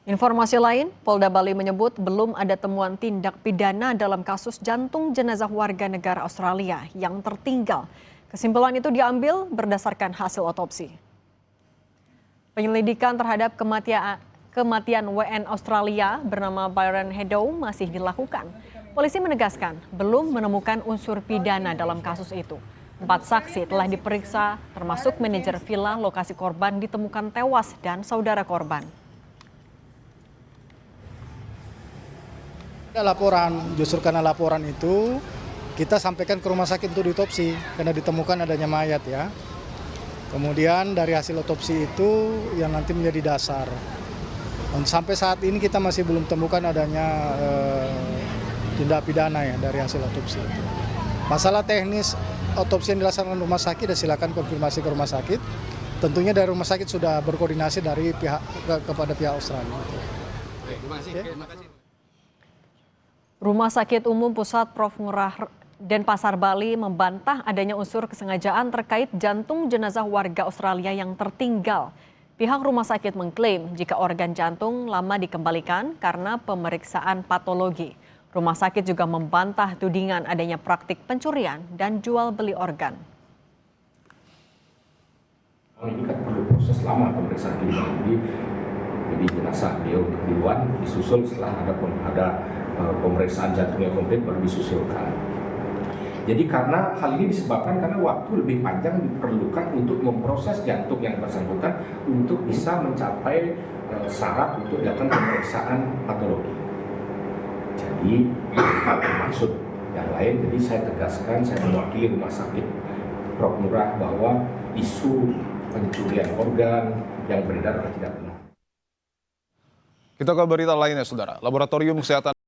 Informasi lain, Polda Bali menyebut belum ada temuan tindak pidana dalam kasus jantung jenazah warga negara Australia yang tertinggal. Kesimpulan itu diambil berdasarkan hasil otopsi. Penyelidikan terhadap kematian WN Australia bernama Byron Hedow masih dilakukan. Polisi menegaskan belum menemukan unsur pidana dalam kasus itu. 4 saksi telah diperiksa, termasuk manajer villa lokasi korban ditemukan tewas dan saudara korban. Ada laporan, justru karena laporan itu kita sampaikan ke rumah sakit untuk diotopsi karena ditemukan adanya mayat ya. Kemudian dari hasil otopsi itu yang nanti menjadi dasar. Dan sampai saat ini kita masih belum temukan adanya tindak pidana ya dari hasil otopsi itu. Masalah teknis otopsi yang dilaksanakan rumah sakit, silakan konfirmasi ke rumah sakit. Tentunya dari rumah sakit sudah berkoordinasi dari pihak kepada pihak Australia. Terima kasih. Rumah Sakit Umum Pusat Prof. Ngurah Denpasar Bali membantah adanya unsur kesengajaan terkait jantung jenazah warga Australia yang tertinggal. Pihak rumah sakit mengklaim jika organ jantung lama dikembalikan karena pemeriksaan patologi. Rumah sakit juga membantah tudingan adanya praktik pencurian dan jual beli organ. Ini kan perlu proses lama pemeriksaan jadi jenazah dia untuk duluan disusul setelah ada pemeriksaan jantung yang komplit baru disusulkan. Jadi karena hal ini disebabkan karena waktu lebih panjang diperlukan untuk memproses jantung yang bersangkutan untuk bisa mencapai syarat untuk dilakukan pemeriksaan patologi. Jadi maksud yang lain, jadi saya tegaskan, saya mewakili rumah sakit Prof. Ngurah bahwa isu pencurian organ yang beredar tidak benar. Kita ke berita lainnya, Saudara. Laboratorium Kesehatan